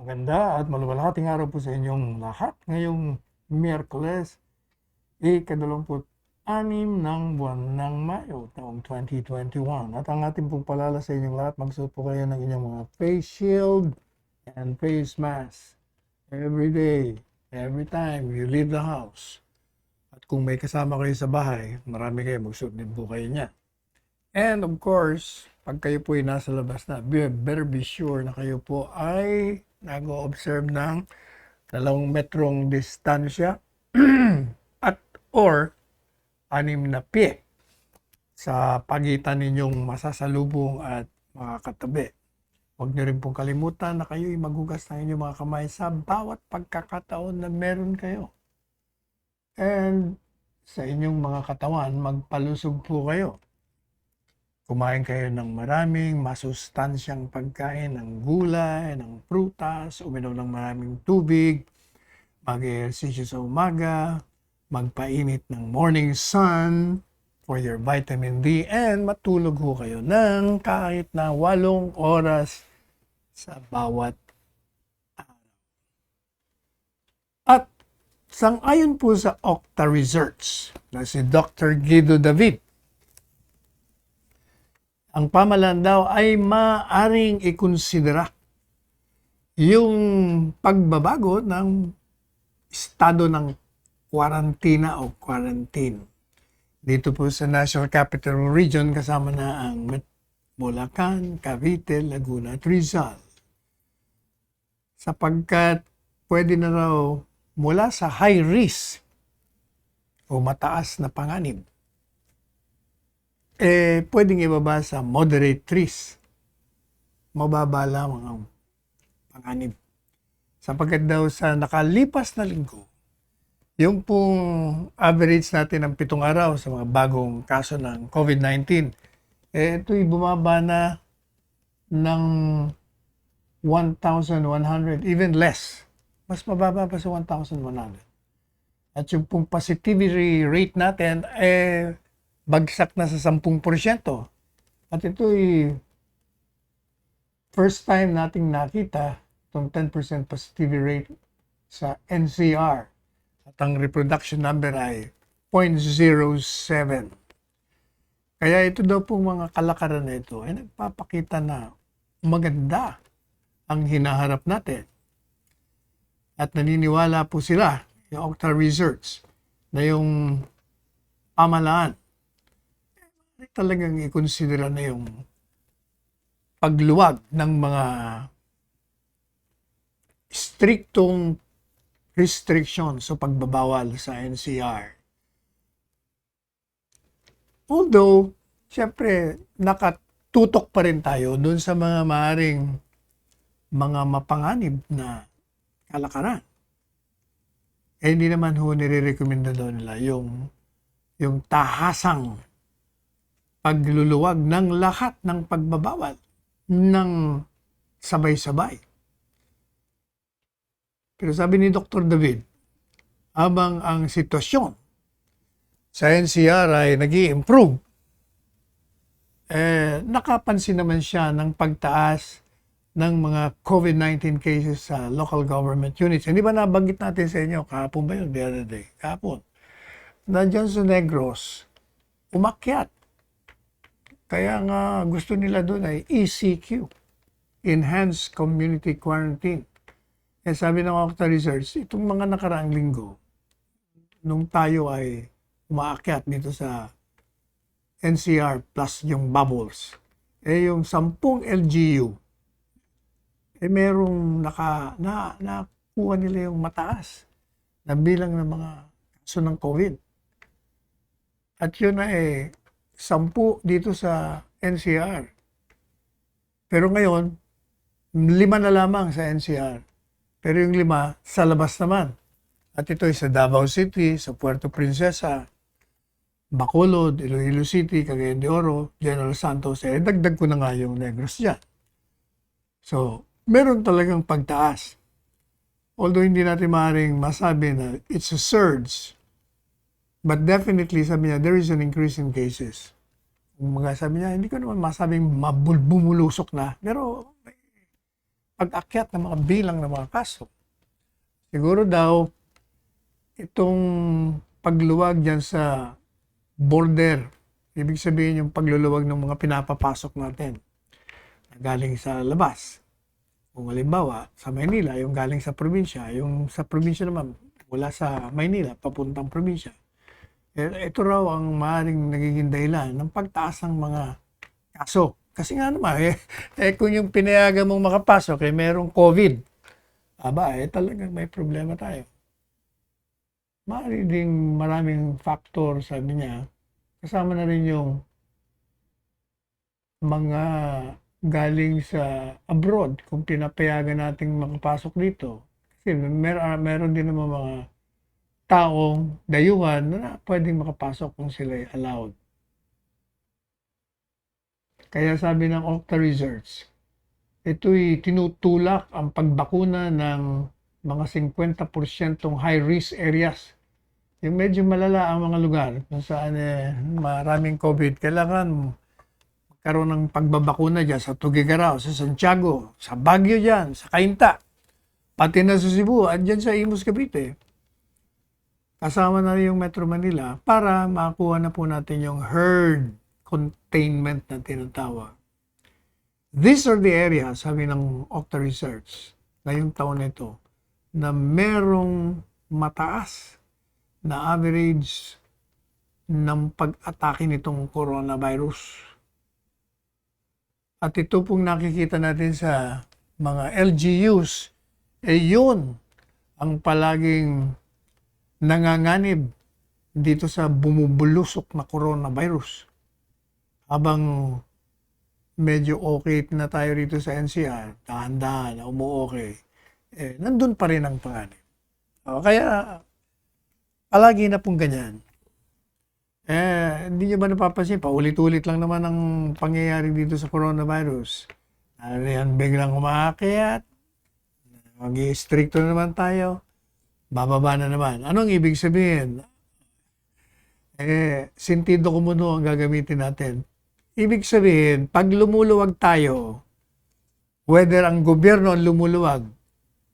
Maganda at maluwalhating araw po sa inyong lahat. Ngayong Miyerkules, ika-26 ng buwan ng Mayo, taong 2021. At ang ating pong palala sa inyong lahat, magsuot po kayo ng inyong mga face shield and face mask every day, every time you leave the house. At kung may kasama kayo sa bahay, marami kayo, magsuot din po kayo niya. And of course, pag kayo po ay nasa labas na, better be sure na kayo po ay nag-o-observe ng 2 metrong distansya at or 6 na pie sa pagitan ninyong masasalubong at mga katabi. Huwag niyo rin pong kalimutan na kayo ay maghugas ng inyong mga kamay sa bawat pagkakataon na meron kayo. And sa inyong mga katawan, magpalusog po kayo. Kumain kayo ng maraming masustansyang pagkain, ng gulay, ng prutas, uminom ng maraming tubig, mag-ehersisyo sa umaga, magpainit ng morning sun for your vitamin D, and matulog ho kayo ng kahit na 8 oras sa bawat araw. At sang-ayon po sa Octa Research na si Dr. Guido David, ang pamahalaan daw ay maaring ikonsidera yung pagbabago ng estado ng kwarantina o quarantine. Dito po sa National Capital Region, kasama na ang Bulacan, Cavite, Laguna at Rizal. Sapagkat pwede na raw mula sa high risk o mataas na panganib, pwedeng ibaba sa moderate risk. Mababa lamang ang panganib. Sapagkat daw sa nakalipas na linggo, yung pong average natin ng 7 araw sa mga bagong kaso ng COVID-19, ito'y bumaba na ng 1,100, even less. Mas mababa pa sa 1,100. At yung pong positivity rate natin, bagsak na sa 10%. At ito'y first time nating nakita itong 10% positivity rate sa NCR. At ang reproduction number ay 0.07. Kaya ito daw pong mga kalakaran na ito ay nagpapakita na maganda ang hinaharap natin. At naniniwala po sila, yung Octa Research, na yung pamahalaan talagang i-consider na yung pagluwag ng mga striktong restriction sa pagbabawal sa NCR. Although, syempre, nakatutok pa rin tayo dun sa mga maaring mga mapanganib na kalakaran. Hindi naman ho nire-recommenda daw nila yung tahasang pagluluwag ng lahat ng pagbabawal ng sabay-sabay. Pero sabi ni Dr. David, habang ang sitwasyon sa NCR ay nag-i-improve, nakapansin naman siya ng pagtaas ng mga COVID-19 cases sa local government units. Hindi ba nabanggit natin sa inyo, kahapon ba yun, the other day? Kahapon. Nandiyan sa Negros, umakyat. Kaya nga gusto nila doon ay ECQ, Enhanced Community Quarantine. Sabi ng Octa Research, itong mga nakaraang linggo, nung tayo ay umaakyat dito sa NCR plus yung bubbles, yung 10 LGU, merong nakuha nila yung mataas na bilang ng mga kaso ng COVID. At yun na 10 dito sa NCR. Pero ngayon, 5 na lamang sa NCR. Pero yung 5 sa labas naman. At ito ay sa Davao City, sa Puerto Princesa, Bacolod, Iloilo City, Cagayan de Oro, General Santos. Dagdag ko na nga yung Negros dyan. So, meron talagang pagtaas. Although hindi natin maaaring masabi na it's a surge, but definitely, sabi niya, there is an increase in cases. Sabi niya, hindi ko naman masabing bumulusok na, pero pag-akyat ng mga bilang ng mga kaso. Siguro daw, itong pagluwag dyan sa border, ibig sabihin yung pagluluwag ng mga pinapapasok natin na galing sa labas. Kung halimbawa, sa Maynila, yung galing sa probinsya, yung sa probinsya naman, mula sa Maynila, papuntang probinsya. Ito raw ang maaaring nagiging dahilan ng pagtaas ng mga kaso. Kasi nga naman, kung yung pinayagan mong makapasok, merong COVID, talagang may problema tayo. Maaari ding maraming factor, sabi niya, kasama na rin yung mga galing sa abroad, kung pinapayagan nating makapasok dito. Kasi meron din naman mga taong dayuhan na pwedeng makapasok kung sila allowed. Kaya sabi ng Okta Research, ito'y tinutulak ang pagbakuna ng mga 50% high-risk areas. Yung medyo malala ang mga lugar kung saan maraming COVID, kailangan magkaroon ng pagbabakuna dyan sa Tuguegarao, sa Santiago, sa Baguio dyan, sa Cainta, pati na sa Cebu, at dyan sa Imus, Cavite. Kasama na rin yung Metro Manila para makakuha na po natin yung herd containment na tinatawag. These are the areas, sabi ng Okta Research, ngayong taon na ito, na merong mataas na average ng pag-atake nitong coronavirus. At ito pong nakikita natin sa mga LGUs, yun ang palaging nanganganib dito sa bumubulusok na coronavirus. Habang medyo okay na tayo rito sa NCR, dahan-dahan, umu-okay, nandun pa rin ang panganib. Kaya, palagi na pong ganyan. Hindi nyo ba napapansin, paulit-ulit lang naman ang pangyayari dito sa coronavirus. Yan, biglang umaakyat, mag-i-stricto na naman tayo, bababa na naman. Anong ibig sabihin? Sentido kumuno ang gagamitin natin. Ibig sabihin, pag lumuluwag tayo, whether ang gobyerno ang lumuluwag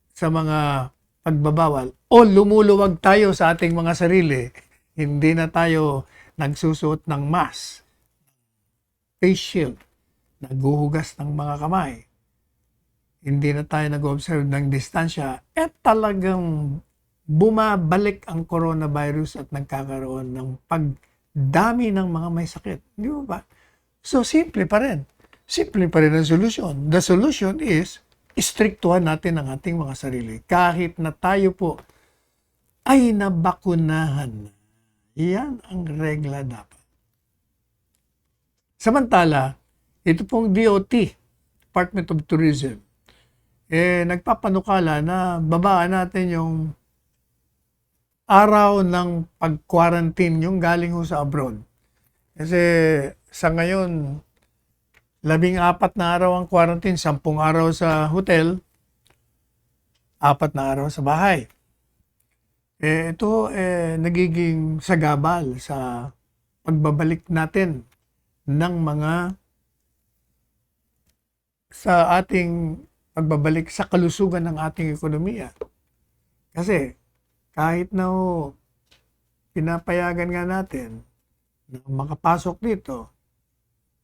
sa mga pagbabawal o lumuluwag tayo sa ating mga sarili, hindi na tayo nagsusuot ng mask, face shield, naghuhugas ng mga kamay, hindi na tayo nag-observe ng distansya, talagang bumabalik ang coronavirus at nagkakaroon ng pagdami ng mga may sakit. Di ba? So, simple pa rin. Simple pa rin ang solusyon. The solution is, istriktuhan natin ang ating mga sarili. Kahit na tayo po ay nabakunahan. Yan ang regla dapat. Samantala, ito pong DOT, Department of Tourism, nagpapanukala na babaan natin yung araw ng pag-quarantine, yung galing ho sa abroad. Kasi sa ngayon, 14 na araw ang quarantine, 10 araw sa hotel, 4 na araw sa bahay. Ito nagiging sagabal sa pagbabalik natin ng mga sa ating pagbabalik sa kalusugan ng ating ekonomiya. Kasi kahit na pinapayagan nga natin na makapasok dito,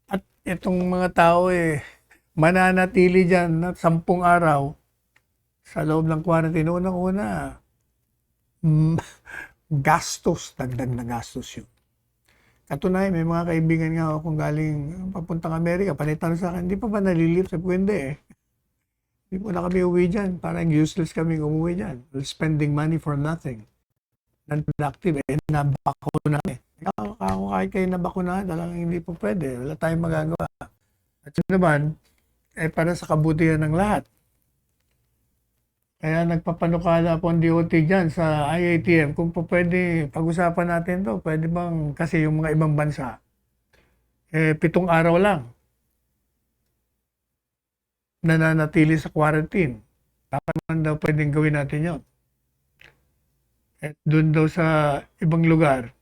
at itong mga tao mananatili dyan na 10 araw sa loob ng quarantine. Unang-una, gastos, dagdag na gastos yun. Katunayan, may mga kaibigan nga ako kung galing papuntang Amerika, panitan sa akin, hindi pa ba nalilip? Sabi ko, hindi Hindi po na kami uwi dyan. Parang useless kami umuwi dyan. We're spending money for nothing. Non-productive, nabakuna kami. Ako kahit kayo nabakuna, talagang hindi po pwede. Wala tayong magagawa. At yun naman, para sa kabutihan ng lahat. Kaya nagpapanukala po ang DOT dyan sa IATM. Kung po pwede, pag-usapan natin to, pwede bang, kasi yung mga ibang bansa, 7 araw lang nananatili sa quarantine. Baka naman daw pwedeng gawin natin yun. At doon daw sa ibang lugar,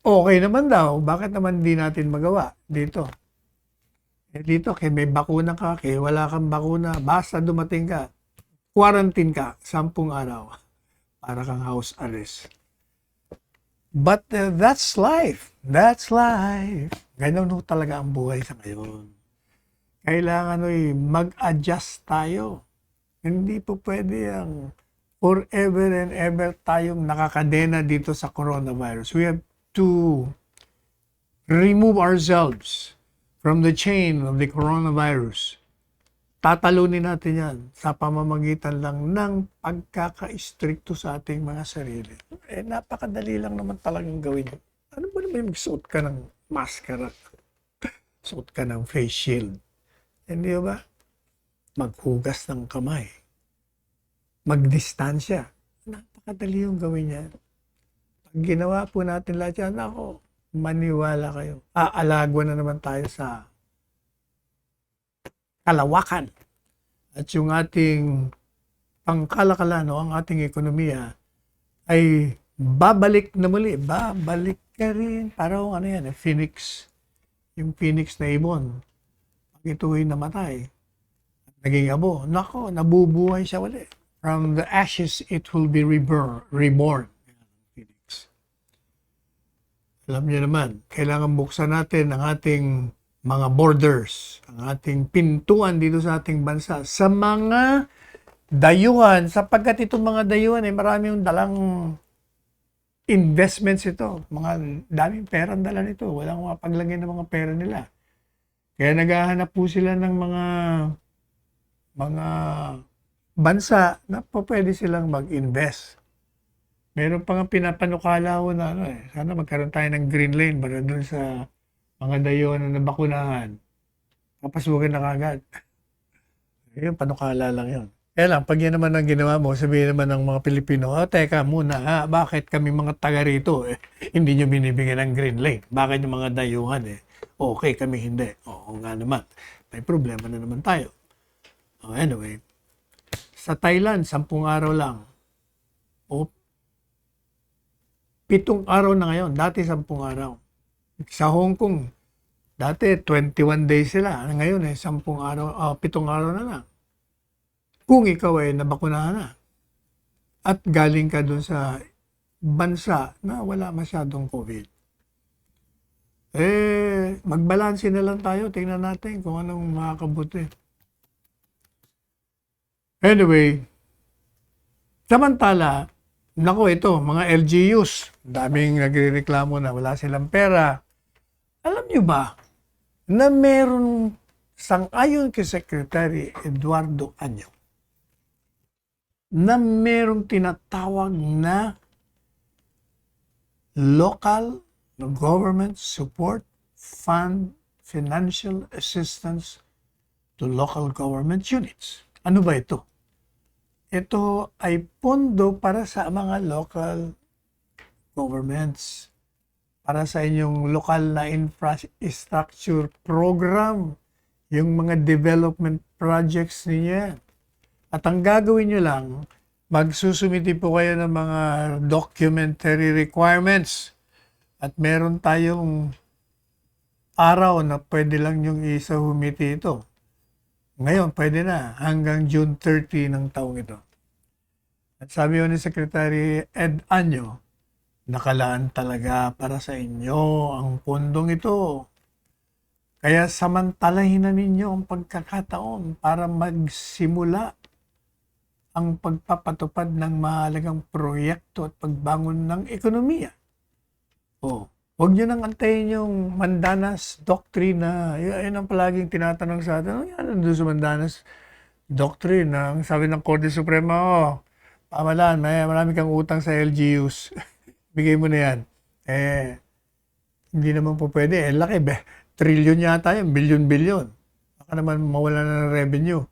okay naman daw. Bakit naman hindi natin magawa dito? Dito, kaya may bakuna ka, kaya wala kang bakuna, basta dumating ka, quarantine ka, 10 araw, para kang house arrest. But that's life. That's life. Ganun ho talaga ang buhay sa ngayon. Kailangan mag-adjust tayo. Hindi po pwede ang forever and ever tayong nakakadena dito sa coronavirus. We have to remove ourselves from the chain of the coronavirus. Tatalunin natin yan sa pamamagitan lang ng pagkaka-stricto sa ating mga sarili. Napakadali lang naman talagang gawin. Ano ba naman yung magsuot ka ng maskara? Suot ka ng face shield. Hindi ba? Maghugas ng kamay. Magdistansya. Napakadali yung gawin yan. Pag ginawa po natin lahat yan, ako, maniwala kayo. Aalagwa na naman tayo sa kalawakan. At yung ating pangkalakalan, ang ating ekonomiya, ay babalik na muli. Babalik ka rin. Parang ano yan, phoenix. Yung phoenix na ibon. Pag ito'y namatay, naging abo, nako, nabubuhay siya ulit. From the ashes, it will be reborn. Phoenix. Alam niyo naman, kailangan buksan natin ang ating mga borders, ang ating pintuan dito sa ating bansa sa mga dayuhan, sapagkat itong mga dayuhan ay marami yung dalang investments ito. Mga daming pera ang dala nito. Walang mapaglagay ng mga pera nila. Kaya naghahanap po sila ng mga bansa na po pwede silang mag-invest. Meron pa nga pinapanukala ko na sana magkaroon tayo ng green lane para doon sa mga dayuhan na nabakunahan. Papasukin na kagad. Yun, panukala lang yun. Kaya lang, pag yan naman ang ginawa mo, sabihin naman ng mga Pilipino, teka muna, bakit kami mga taga rito, hindi nyo binibigyan ng green lane? Bakit yung mga dayuhan, okay, kami hindi. Oo nga naman. May problema na naman tayo. Anyway, sa Thailand, 10 araw lang. 7 araw na ngayon. Dati 10 araw. Sa Hong Kong, dati 21 days sila. Ngayon 10 araw, 7 araw na lang. Kung ikaw ay nabakunahan na at galing ka dun sa bansa na wala masyadong COVID, magbalanse na lang tayo. Tingnan natin kung anong makakabuti. Anyway, samantala, nako ito, mga LGUs, daming nagrereklamo na wala silang pera. Alam nyo ba na meron sang-ayon kay Secretary Eduardo Anyo na merong tinatawag na local government support fund financial assistance to local government units. Ano ba ito? Ito ay pondo para sa mga local governments, para sa inyong lokal na infrastructure program, yung mga development projects niya. At ang gagawin nyo lang, magsusumiti po kayo ng mga documentary requirements. At meron tayong araw na pwede lang yung isahumiti ito. Ngayon, pwede na hanggang June 30 ng taong ito. At sabi ni Secretary Ed Anyo, nakalaan talaga para sa inyo ang pondong ito. Kaya samantalahin na ninyo ang pagkakataon para magsimula ang pagpapatupad ng mahalagang proyekto at pagbangon ng ekonomiya. Huwag nyo nang antayin yung Mandanas Doctrine na yun ang palaging tinatanong sa atin. Ano yan doon sa Mandanas Doctrine na sabi ng Korte Suprema, pamalaan, marami kang utang sa LGUs. Bigay mo na yan. Hindi naman po pwede. Laki, trillion yata yun, bilyon-bilyon. Baka naman mawala na ng revenue.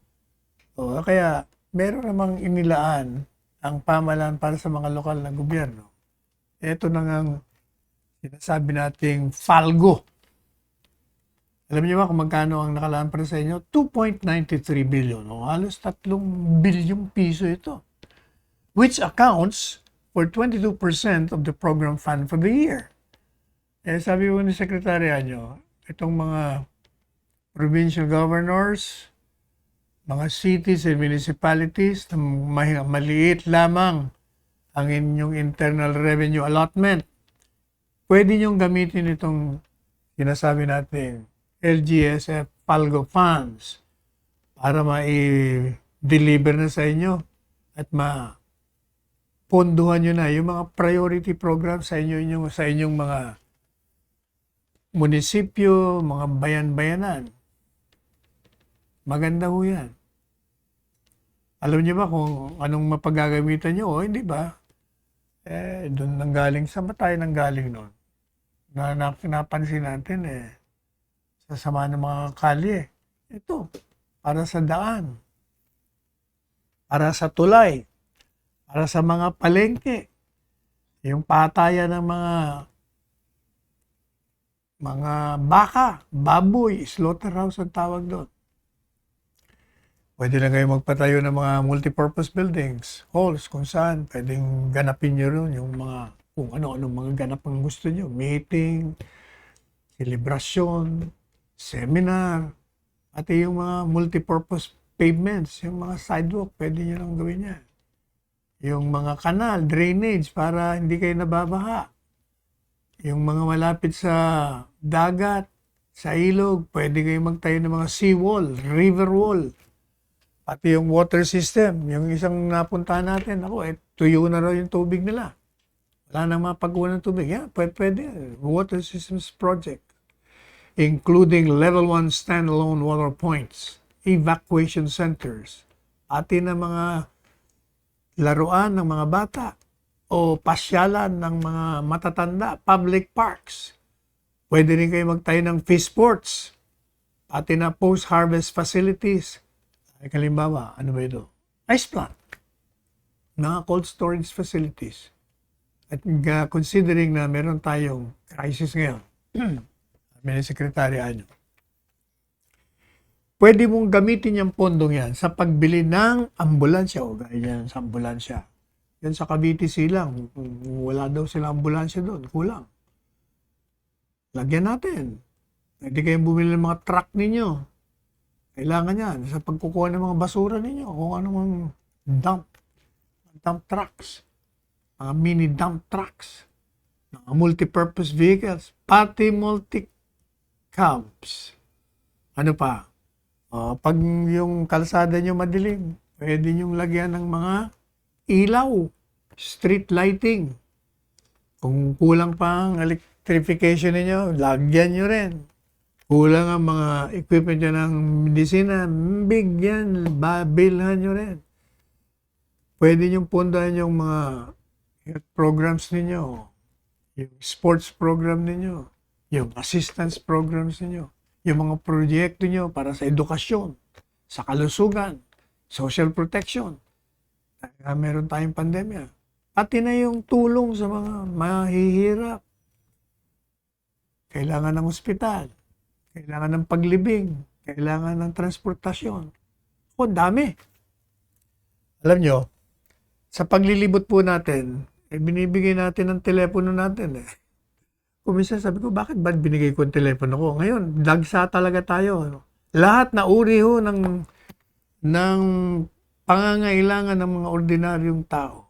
Kaya meron namang inilaan ang pamalaan para sa mga lokal na gobyerno. Ito na ngang sinasabi nating FALGO. Alam niyo ba kung magkano ang nakalaan para sa inyo? 2.93 billion. Halos 3 bilyong piso ito. Which accounts for 22% of the program fund for the year. Sabi ko ni Sekretarya nyo, itong mga provincial governors, mga cities and municipalities na maliit lamang ang inyong internal revenue allotment, pwede niyong gamitin itong sinasabi natin LGSF Palgo funds para ma-deliver na sa inyo at ponduhan nyo na yung mga priority program sa inyong mga munisipyo, mga bayan-bayanan. Maganda ho yan. Alam niyo ba kung anong mapagagamitan nyo o hindi ba? Doon nanggaling, saan ba tayo nanggaling noon? Napansin natin sa sama ng mga kalye. Ito, para sa daan, para sa tulay, para sa mga palengke, yung patayan ng mga baka, baboy, slaughterhouse ang tawag doon. Pwede na kayo magpatayo ng mga multipurpose buildings, halls, kung saan pwedeng ganapin nyo rin yung mga, kung ano-anong mga ganap ang gusto nyo, meeting, celebration, seminar, pati yung mga multipurpose pavements, yung mga sidewalk, pwede nyo lang gawin yan. Yung mga kanal, drainage para hindi kayo nababaha. Yung mga malapit sa dagat, sa ilog, pwede kayo magtayo ng mga seawall, river wall. Pati yung water system, yung isang napuntahan natin, tuyo na raw yung tubig nila. Wala nang mapagawa ng tubig. Yeah, pwede. Water systems project. Including level 1 standalone water points, evacuation centers, pati na mga laruan ng mga bata o pasyalan ng mga matatanda, public parks. Pwede rin kayo magtayo ng fish sports, pati na post-harvest facilities. Ay, kalimbawa, ano ba ito? Ice plant, mga cold storage facilities. At considering na meron tayong crisis ngayon, may sekretary ano, pwede mong gamitin yung pondong yan sa pagbili ng ambulansya o gaya yan sa ambulansya. Yan sa Cavite silang, wala daw silang ambulansya doon, kulang. Lagyan natin. Pwede kayong bumili ng mga truck ninyo. Kailangan yan sa pagkukuha ng mga basura ninyo, kung anong dump trucks, mga mini dump trucks, mga multi-purpose vehicles, pati multi-cabs. Ano pa? Pag yung kalsada nyo madilim, pwede nyo lagyan ng mga ilaw, street lighting. Kung kulang pa ang electrification niyo, lagyan nyo rin. Kulang ang mga equipment nyo ng medisina, bigyan, bilhan nyo rin. Pwede nyo pundahan yung mga programs ninyo, yung sports program ninyo, yung assistance programs ninyo, yung mga proyekto nyo para sa edukasyon, sa kalusugan, social protection. Meron tayong pandemya. Pati na yung tulong sa mga mahihirap. Kailangan ng ospital, kailangan ng paglibing, kailangan ng transportasyon. Dami. Alam nyo, sa paglilibot po natin, binibigay natin ang telepono natin. Kuminsan sabi ko, bakit ba binigay ko ang telepono ko? Ngayon, dagsa talaga tayo. Lahat na uri ho ng pangangailangan ng mga ordinaryong tao.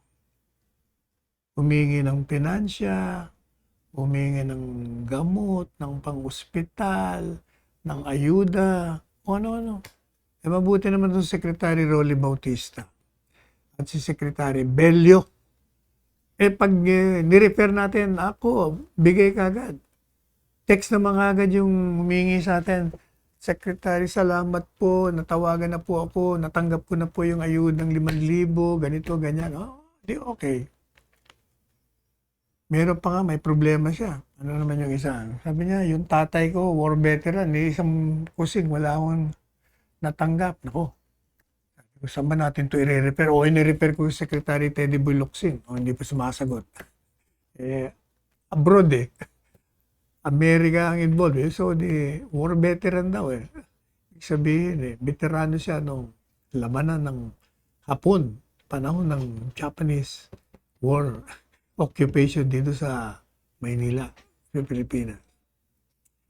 Humingi ng pinansya, humingi ng gamot, ng pang-ospital, ng ayuda, o ano-ano. Mabuti naman itong Secretary Rolly Bautista at si Secretary Bello. Pag nirefer natin, ako, bigay kagad. Text naman agad yung humingi sa atin. Secretary, salamat po, natawagan na po ako, natanggap ko na po yung ayudang 5,000, ganito, ganyan. Di okay. Meron pa nga, may problema siya. Ano naman yung isa? Sabi niya, yung tatay ko, war veteran, isang kusing, wala akong natanggap. Nako, saan ba natin ito i-refer? O i-refer ko yung Secretary Teddy Boy Locsin. Hindi pa sumasagot. Abroad Amerika ang involved. So, war veteran daw Ibig sabihin veterano siya nung labanan ng Hapon, panahon ng Japanese war occupation dito sa Maynila, sa Pilipinas.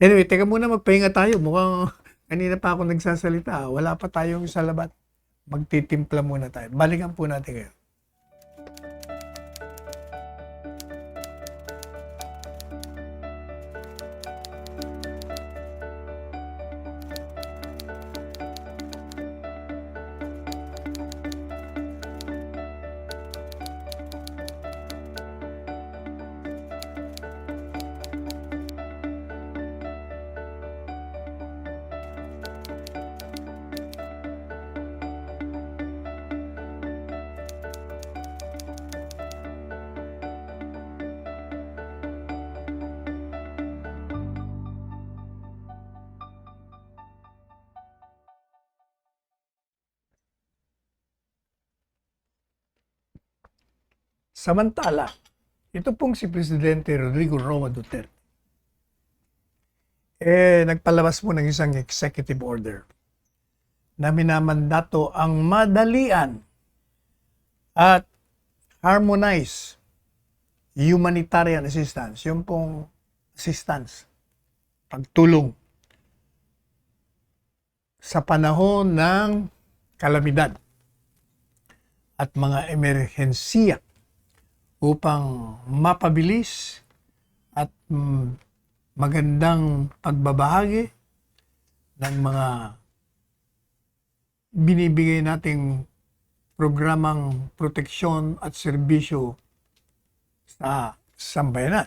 Anyway, teka muna, magpahinga tayo. Mukhang Kanina pa ako nagsasalita, wala pa tayong salabat. Magtitimpla muna tayo. Balikan po natin ngayon. Samantala, ito pong si Presidente Rodrigo Roa Duterte, nagpalabas po ng isang executive order na minamandato ang madalian at harmonize humanitarian assistance, yung pong assistance, pagtulong sa panahon ng kalamidad at mga emerhensiya upang mapabilis at magandang pagbabahagi ng mga binibigay nating programang proteksyon at serbisyo sa sambayanan.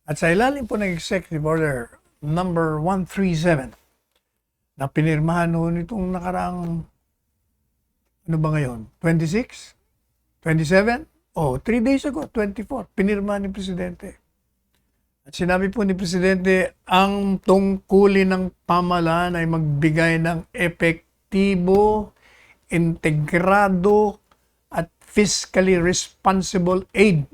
At sa ilalim po ng Executive Order number 137 na pinirmahan ho nitong nakaraang, ano ba ngayon, 26? 27? 3 days ago, 24, pinirma ni Presidente. At sinabi po ni Presidente, ang tungkulin ng pamahalaan ay magbigay ng epektibo, integrado, at fiscally responsible aid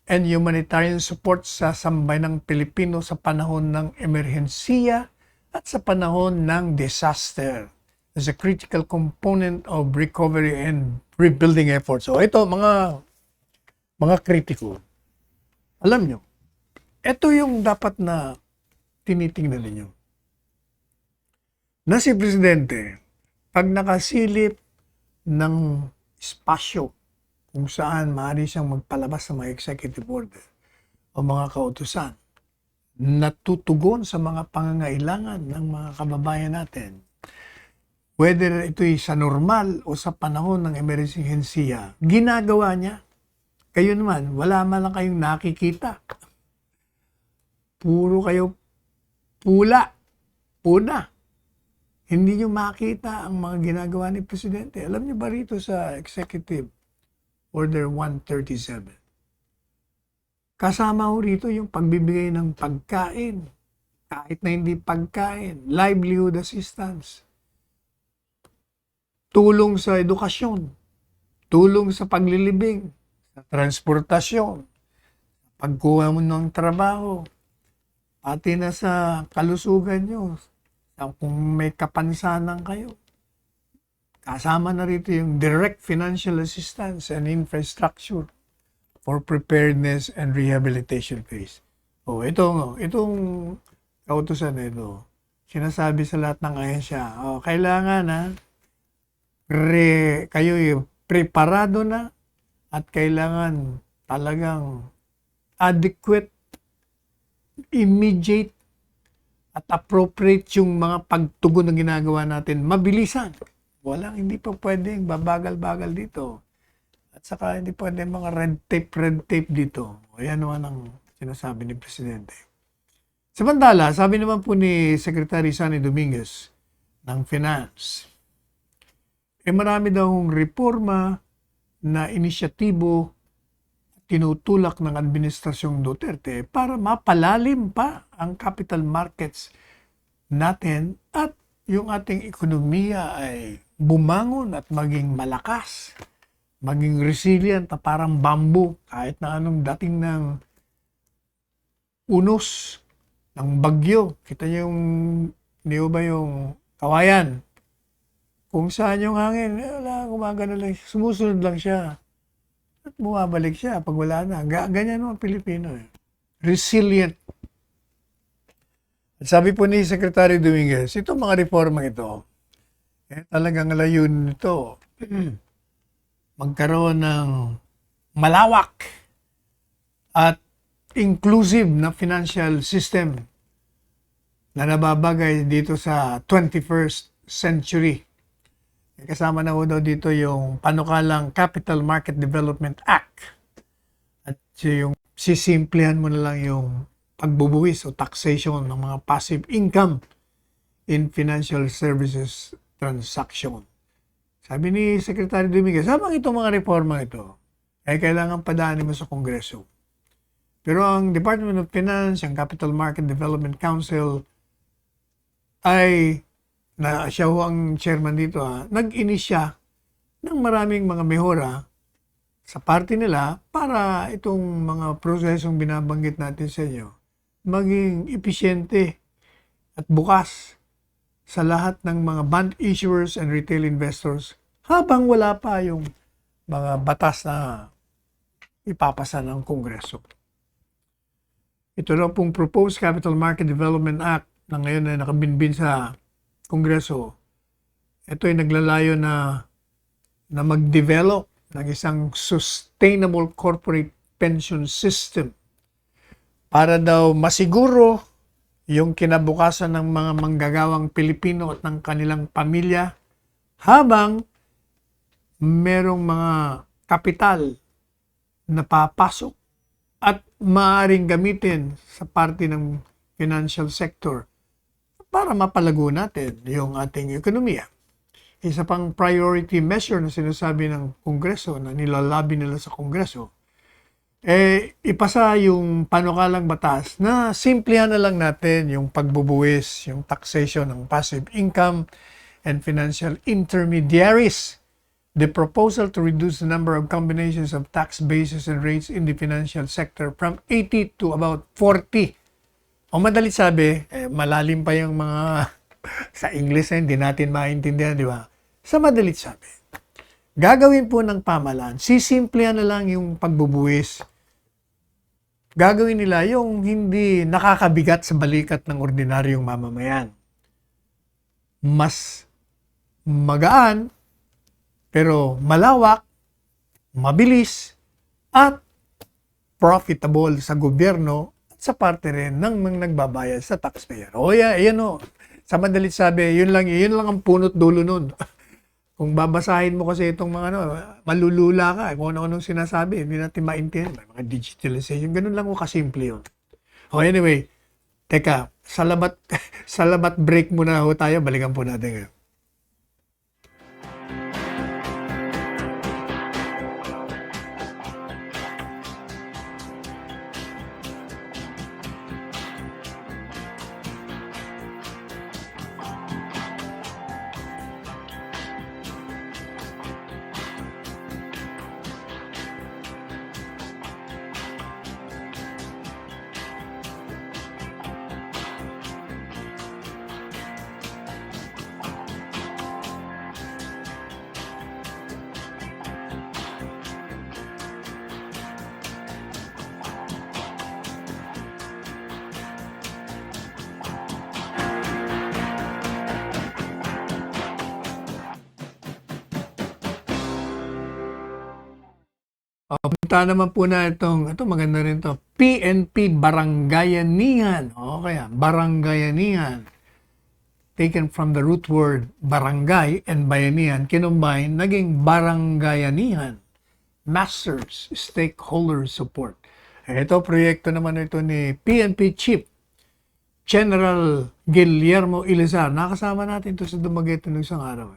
and humanitarian support sa sambayanang Pilipino sa panahon ng emerhensiya at sa panahon ng disaster as a critical component of recovery and rebuilding efforts. So ito, mga kritiko, alam nyo, ito yung dapat na tinitingnan ninyo. Na si Presidente, pag nakasilip ng espasyo kung saan maaari siyang magpalabas sa mga executive order o mga kautusan, natutugon sa mga pangangailangan ng mga kababayan natin, whether ito'y sa normal o sa panahon ng emerhensiya, ginagawa niya. Kayo naman, wala man lang kayong nakikita. Puro kayo puna. Hindi nyo makita ang mga ginagawa ni Presidente. Alam niyo ba rito sa Executive Order 137? Kasama ho rito yung pagbibigay ng pagkain, kahit na hindi pagkain, livelihood assistance, tulong sa edukasyon, tulong sa paglilibing, sa transportasyon, pagkuha mo ng trabaho, pati na sa kalusugan nyo, kung may kapansanan kayo. Kasama na rito yung direct financial assistance and infrastructure for preparedness and rehabilitation phase. Itong kautusan na ito, sinasabi sa lahat ng ahensya, kailangan kayo preparado na at kailangan talagang adequate, immediate at appropriate yung mga pagtugon na ginagawa natin. Mabilisan. Hindi pa pwedeng babagal-bagal dito. At saka hindi pwedeng mga red tape dito. Ayan naman ang sinasabi ni Presidente. Samantala, sabi naman po ni Secretary Sonny Dominguez ng Finance, marami daw reforma na inisyatibo tinutulak ng Administrasyong Duterte para mapalalim pa ang capital markets natin at yung ating ekonomiya ay bumangon at maging malakas, maging resilient na parang bamboo kahit na anong dating ng unos ng bagyo. Kita niyo yung kawayan. Kung saan yung hangin, gumagano lang, sumusunod lang siya. At bumabalik siya pag wala na. Ganyan naman Pilipino. Resilient. At Sabi po ni Secretary Dominguez, itong mga reforma ito, talagang layunin nito, magkaroon ng malawak at inclusive na financial system na nababagay dito sa 21st century. Kasama na ho daw dito yung panukalang Capital Market Development Act. At yung sisimplihan mo na lang yung pagbubuwis o taxation ng mga passive income in financial services transaction. Sabi ni Secretary Dominguez, habang itong mga reforma ito, ay kailangan padaanin mo sa Kongreso. Pero ang Department of Finance, ang Capital Market Development Council, ay na siya ho ang chairman dito, nag-inisya ng maraming mga mehora sa parte nila para itong mga prosesong binabanggit natin sa inyo maging episyente at bukas sa lahat ng mga bond issuers and retail investors habang wala pa yung mga batas na ipapasa ng Kongreso. Ito na pong Proposed Capital Market Development Act na ngayon ay nakabinbin sa Kongreso. Ito ay naglalayo na mag-develop ng isang sustainable corporate pension system para daw masiguro yung kinabukasan ng mga manggagawang Pilipino at ng kanilang pamilya habang merong mga kapital na papasok at maaaring gamitin sa parte ng financial sector para mapalago natin yung ating ekonomiya. Isa pang priority measure na sinasabi ng Kongreso na nilalabi nila sa Kongreso, ipasa yung panukalang batas na simplihan na lang natin yung pagbubuwis, yung taxation ng passive income and financial intermediaries. The proposal to reduce the number of combinations of tax bases and rates in the financial sector from 80 to about 40. O madalit sabi, malalim pa yung mga sa English na hindi natin maintindihan, di ba? Sa madalit sabi, gagawin po ng pamahalaan, sisimplihan na lang yung pagbubuwis. Gagawin nila yung hindi nakakabigat sa balikat ng ordinaryong mamamayan. Mas magaan, pero malawak, mabilis, at profitable sa gobyerno sa parte rin ng mga nagbabayad sa taxpayer. O yan o. Sa madalit sabi, yun lang ang punot dulo nun. Kung babasahin mo kasi itong mga malulula ka. Kung ano-anong sinasabi, hindi natin maintindihan. Mga digitalization, ganun lang o kasimple yun. O anyway, teka, salamat break muna ho tayo. Balikan po natin ngayon. Punta naman po na ito maganda rin to. PNP Barangayanihan. O kaya, Barangayanihan. Taken from the root word barangay and bayanihan, kinumbine, naging Barangayanihan. Masters Stakeholder Support. Ito, proyekto naman ito ni PNP Chief General Guillermo Ilizar. Nakasama natin ito sa Dumaguete ng isang araw.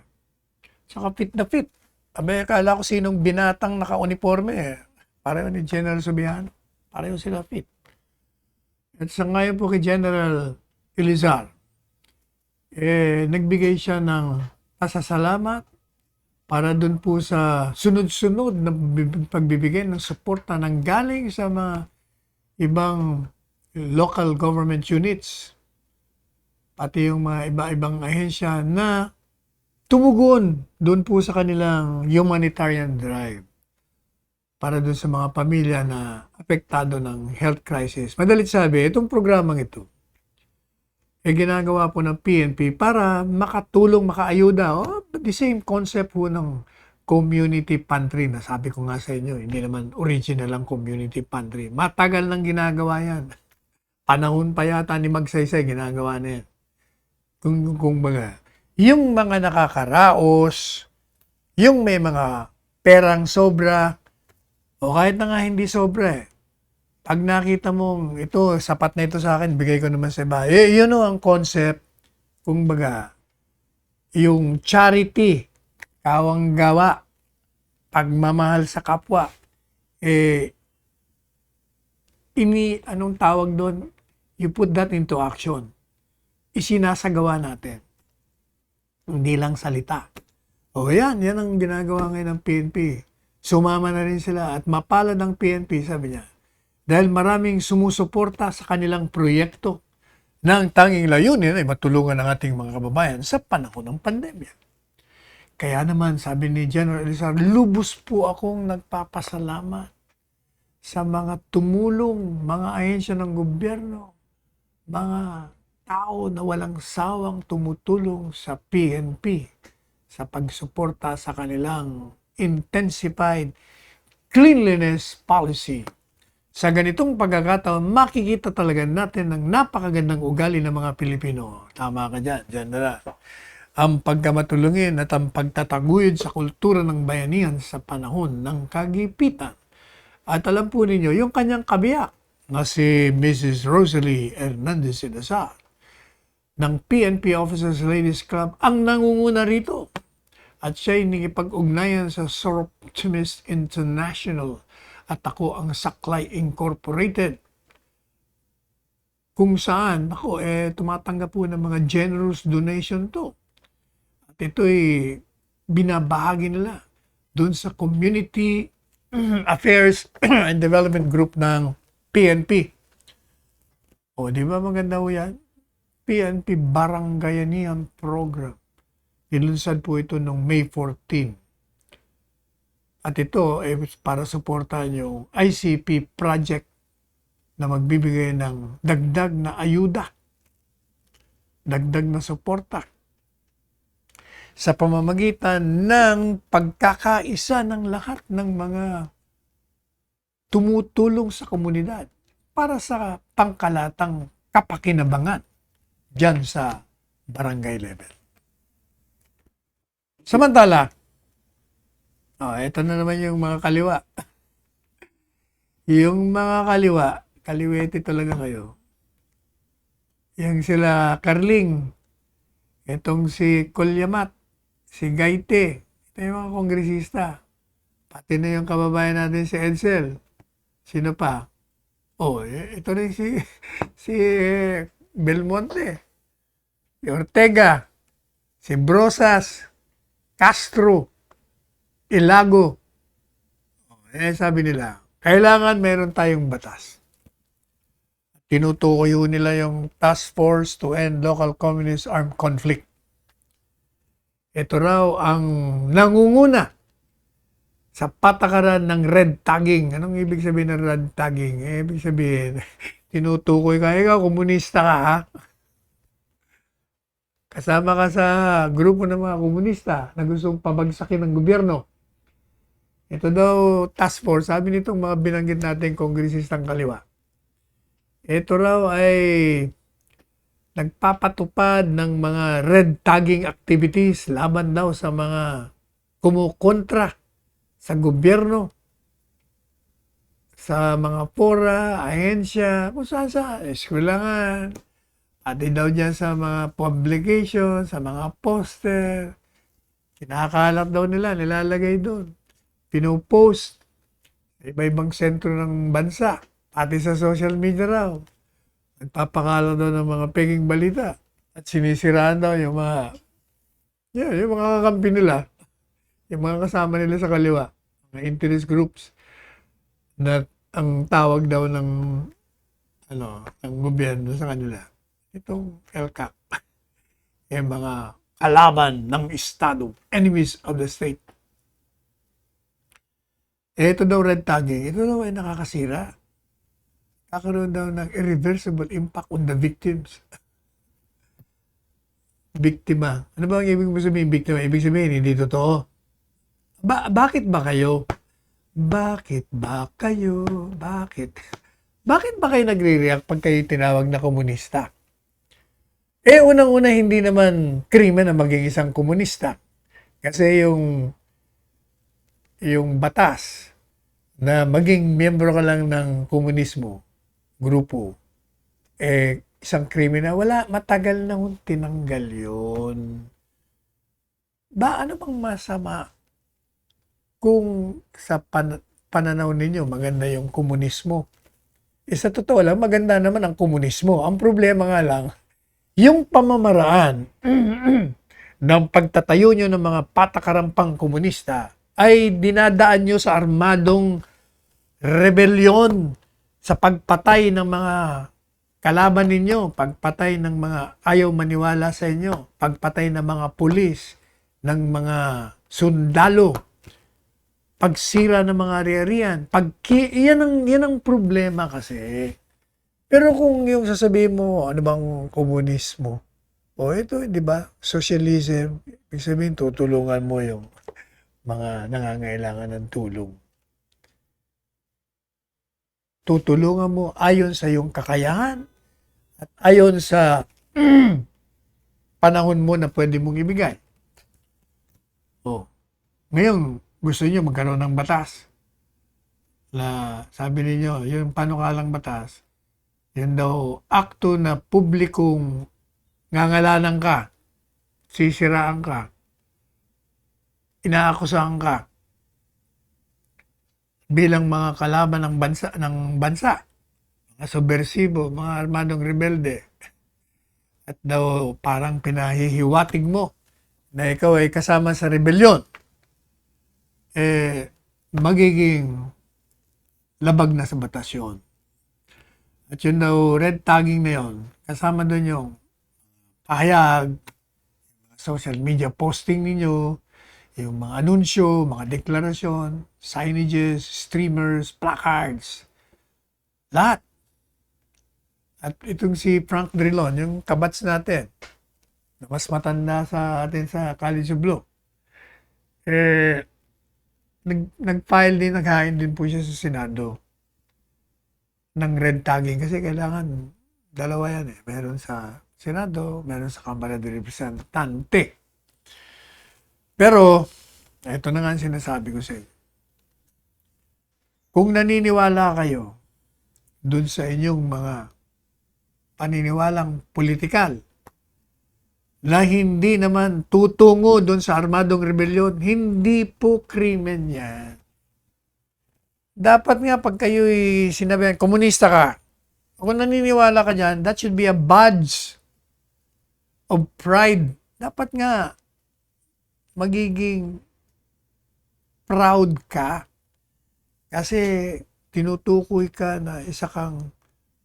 Saka fit na fit. Abay, akala ko sinong binatang naka-uniforme Pareho ni General Subiano. Pareho sila fit. At sa ngayon po kay General Ilizar, nagbigay siya ng pasasalamat para dun po sa sunod-sunod na pagbibigay ng suporta ng galing sa mga ibang local government units, pati yung mga iba-ibang ahensya na tumugon doon po sa kanilang humanitarian drive para doon sa mga pamilya na apektado ng health crisis. Madalit sabi, itong programang ito, ginagawa po ng PNP para makatulong, makaayuda. The same concept po ng community pantry na sabi ko nga sa inyo, hindi naman original ang community pantry. Matagal nang ginagawa yan. Panahon pa yata ni Magsaysay, ginagawa na yan. Kung baga, yung mga nakakaraos, yung may mga perang sobra, o kahit na nga hindi sobra pag nakita mo, ito, sapat na ito sa akin, bigay ko naman sa iba. Yun ang concept, kung baga, yung charity, kawang gawa, pagmamahal sa kapwa, anong tawag doon? You put that into action. Isinasagawa natin. Hindi lang salita. Yan ang ginagawa ngayon ng PNP. Sumama na rin sila at mapalad ang PNP, sabi niya. Dahil maraming sumusuporta sa kanilang proyekto na ang tanging layunin ay matulungan ang ating mga kababayan sa panahon ng pandemya. Kaya naman, sabi ni General Elizar, lubos po akong nagpapasalamat sa mga tumulong, mga ahensya ng gobyerno, mga tao na walang sawang tumutulong sa PNP sa pagsuporta sa kanilang intensified cleanliness policy. Sa ganitong pagkakataon, makikita talaga natin ang napakagandang ugali ng mga Pilipino. Tama ka dyan, General. Ang pagkamatulungin at ang pagtataguyod sa kultura ng bayanihan sa panahon ng kagipitan. At alam po ninyo, yung kanyang kabiyak na si Mrs. Rosalie Hernandez Salazar ng PNP Officers Ladies Club ang nangunguna rito. At siya'y nakipag-ugnayan sa Soroptimist International at ako ang Saklay Incorporated. Kung saan, tumatanggap po ng mga generous donation to. At ito'y binabahagi nila doon sa Community Affairs and Development Group ng PNP. Di ba maganda po yan? PNP Barangayanihan Program. Nilunsad po ito noong May 14. At ito para suportahan yung ICP project na magbibigay ng dagdag na ayuda, dagdag na suporta sa pamamagitan ng pagkakaisa ng lahat ng mga tumutulong sa komunidad para sa pangkalatang kapakinabangan dyan sa barangay level. Samantala, ito na naman yung mga kaliwa. Yung mga kaliwa, kaliwete talaga kayo. Yung sila Carling, itong si Colyamat, si Gaite, ito yung mga kongresista. Pati na yung kababayan natin si Edsel. Sino pa? Ito rin si Belmonte, si Ortega, si Brosas, Castro, Ilago. Sabi nila, kailangan meron tayong batas. Tinutukoy nila yung Task Force to End Local Communist Armed Conflict. Ito raw ang nangunguna sa patakaran ng red tagging. Anong ibig sabihin ng red tagging? Ibig sabihin, tinutukoy ka, ikaw, komunista ka, ha? Kasama ka sa grupo ng mga komunista na gustong pabagsakin ng gobyerno. Ito daw, task force, sabi nitong mga binanggit natin kongresistang kaliwa. Ito raw ay nagpapatupad ng mga red tagging activities laban daw sa mga kumukontra sa gobyerno, sa mga fora, ahensya, kung saan sa eskwelangan, pati daw dyan sa mga publication, sa mga poster, kinakalat daw nila, nilalagay doon. Pinopost sa iba-ibang sentro ng bansa, pati sa social media raw. Nagpapakala daw ng mga peking balita at sinisiraan daw yung mga kakampi nila, yung mga kasama nila sa kaliwa, mga interest groups na ang tawag daw ng gobyerno sa kanila. Itong LCAC, yung mga kalaban ng Estado, enemies of the state. Ito daw red tagging, ito daw ay nakakasira. Kakaroon daw ng irreversible impact on the victims. biktima. Ano ba ang ibig mo sabihin, biktima? Ibig sabihin, hindi totoo. Bakit ba kayo? Bakit ba kayo? Bakit? Bakit ba kayo nagre-react pag kayo tinawag na komunista? Unang-una, hindi naman krimen na maging isang komunista. Kasi yung batas na maging miyembro ka lang ng komunismo, grupo, isang krimen na wala, matagal na tinanggal yun. Ano bang masama kung sa pananaw ninyo maganda yung komunismo? Sa totoo lang, maganda naman ang komunismo. Ang problema nga lang, yung pamamaraan ng pagtatayo nyo ng mga patakarampang komunista ay dinadaan nyo sa armadong rebelyon, sa pagpatay ng mga kalaban ninyo, pagpatay ng mga ayaw maniwala sa inyo, pagpatay ng mga pulis, ng mga sundalo, pagsira ng mga ari-arian. Yan ang problema kasi. Pero kung yung sasabihin mo, ano bang komunismo? Ito, di ba? Socialism. Ibig sabihin, tutulungan mo yung mga nangangailangan ng tulong. Tutulungan mo ayon sa iyong kakayahan at ayon sa panahon mo na pwede mong ibigay. Ngayon, gusto niyo magkaroon ng batas. Sabi niyo, yung panukalang batas, yun daw akto na publikong ngangalanan ka, sisiraan ka, inaakusahan ka bilang mga kalaban ng bansa, mga subversibo, mga armadong rebelde. At daw parang pinahihiwatig mo na ikaw ay kasama sa rebelyon. Magiging labag na sa batas yun. At yun daw, red tagging na yun, kasama doon yung pahayag, social media posting ninyo, yung mga anunsyo, mga deklarasyon, signages, streamers, placards, lahat. At itong si Frank Drilon, yung kabats natin, na mas matanda sa atin sa College of Law, nag-file din, naghain din po siya sa Senado ng red tagging kasi kailangan dalawa yan meron sa Senado, meron sa Kamara de Representante. Pero ito na nga ang sinasabi ko sa inyo, kung naniniwala kayo dun sa inyong mga paniniwalang politikal na hindi naman tutungo dun sa armadong rebelyon, hindi po krimen yan. Dapat nga pag kayo'y sinabihan, komunista ka, kung naniniwala ka dyan, that should be a badge of pride. Dapat nga magiging proud ka kasi tinutukoy ka na isa kang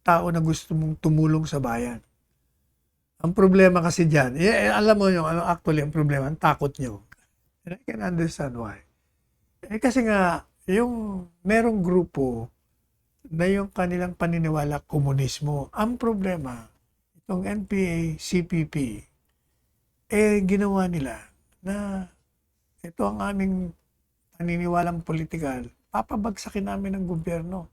tao na gusto mong tumulong sa bayan. Ang problema kasi dyan, alam mo yung actually ang problema, ang takot nyo. And I can understand why. Kasi nga, yung merong grupo na yung kanilang paniniwala komunismo, ang problema, itong NPA, CPP, ginawa nila na ito ang aming paniniwalang politikal, papabagsakin namin ng gobyerno.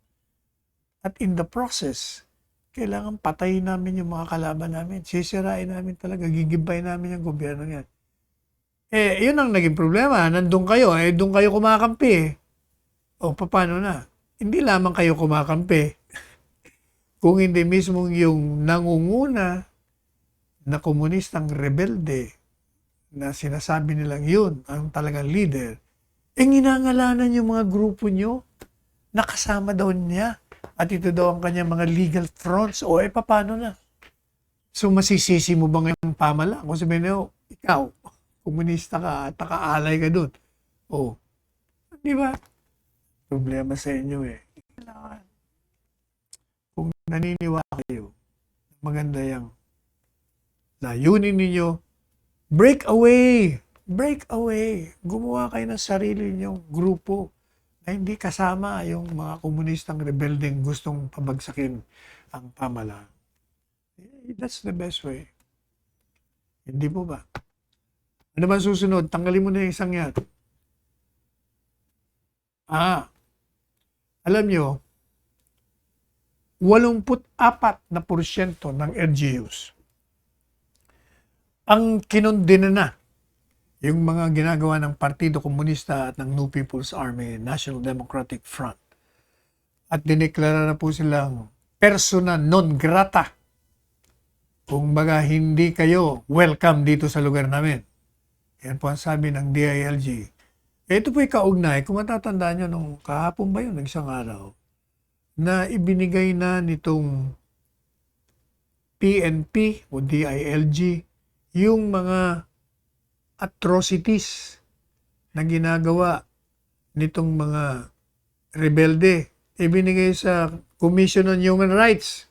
At in the process, kailangan patayin namin yung mga kalaban namin. Sisirain namin talaga, gigibay namin yung gobyerno yan. Yun ang naging problema. Nandun kayo, doon kayo kumakampi. Paano na? Hindi lamang kayo kumakampi. Kung hindi mismo yung nangunguna na komunistang rebelde na sinasabi nilang yun, ang talagang leader, ginangalanan yung mga grupo nyo, nakasama daw niya. At ito daw ang kanyang mga legal fronts. Paano na? So, masisisi mo ba ngayon pamala? Kung sabihin nyo, ikaw, komunista ka at nakaalay ka dun. Di ba? Problema sa inyo Kailangan. Kung naniniwala kayo, maganda yung layunin ninyo, break away! Break away! Gumawa kayo ng sarili ninyong grupo na hindi kasama yung mga komunistang rebeldeng gustong pabagsakin ang pamahalaan. That's the best way. Hindi po ba? Ano ba susunod? Tanggalin mo na yung isang yan. Alam nyo, 84% ng LGUs ang kinondena na yung mga ginagawa ng Partido Komunista at ng New People's Army, National Democratic Front. At dineklara na po silang persona non grata. Kung baga hindi kayo welcome dito sa lugar namin. Yan po ang sabi ng DILG. Ito po yung kaugnay, kung matatandaan nyo nung kahapon ba yun, isang araw, na ibinigay na nitong PNP o DILG yung mga atrocities na ginagawa nitong mga rebelde. Ibinigay sa Commission on Human Rights.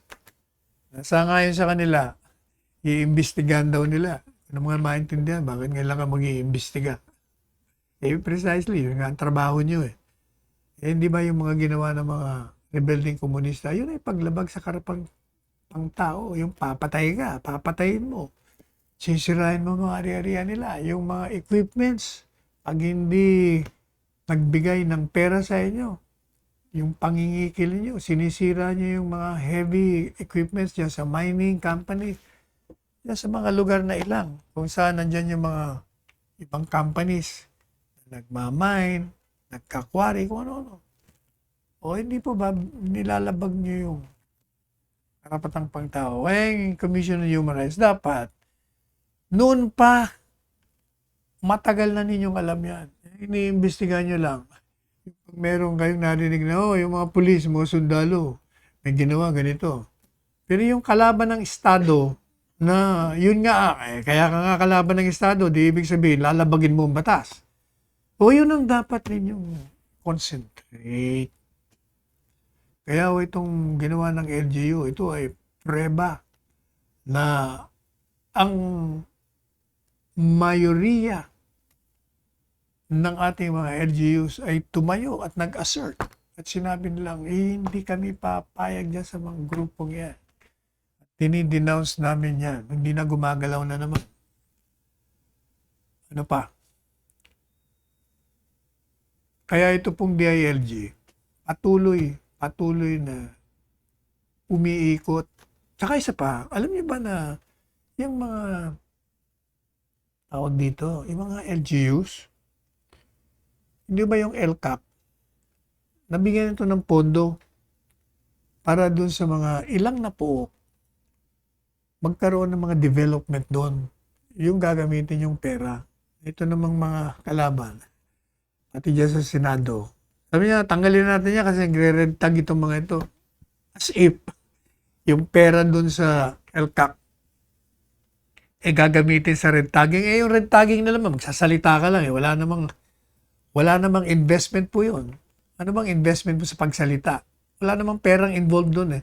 Sangayon sa kanila, iimbestigahan daw nila. Ano mga maintindihan, bakit ngayon lang ka mag-iimbestiga? Precisely, yun nga ang trabaho nyo eh. Hindi ba yung mga ginawa ng mga rebelding komunista, yun ay paglabag sa karapang pang tao. Yung papatay ka, papatayin mo. Sisirain mo mga ari-arian nila. Yung mga equipments, pag hindi nagbigay ng pera sa inyo, yung pangingikil nyo, sinisira nyo yung mga heavy equipments dyan sa mining company, dyan sa mga lugar na ilang, kung saan nandyan yung mga ibang companies, nagmamine, nagkakwari, kung ano-ano. O hindi po ba nilalabag nyo yung karapatang pangtao? Yung Commission on Human Rights, dapat, noon pa, matagal na ninyong alam yan. Iniimbestigahan nyo lang. Meron kayong narinig na, yung mga pulis, mga sundalo, may ginawa ganito. Pero yung kalaban ng Estado, na yun nga, kaya ka nga kalaban ng Estado, di ibig sabihin, lalabagin mo ang batas. O yun ang dapat ninyong concentrate. Kaya itong ginawa ng LGU, ito ay preba na ang mayoriya ng ating mga LGUs ay tumayo at nag-assert. At sinabi nilang, hindi kami papayag dyan sa mga grupong yan. Dinidenounce namin yan. Hindi na gumagalaw na naman. Ano pa? Kaya ito pong DILG, patuloy na umiikot. Tsaka isa pa, alam niyo ba na yung mga tawag dito, yung mga LGUs, hindi ba yung LCAP, nabigyan ito ng pondo para dun sa mga ilang na po magkaroon ng mga development doon. Yung gagamitin yung pera. Ito namang mga kalaban. Pati dyan sa Senado. Sabi niya, tanggalin natin yan kasi nagre-red tag itong mga ito. As if, yung pera dun sa LCAP, gagamitin sa red tagging. Yung red tagging na naman, magsasalita ka lang Wala namang investment po yun. Ano bang investment mo sa pagsalita? Wala namang perang involved dun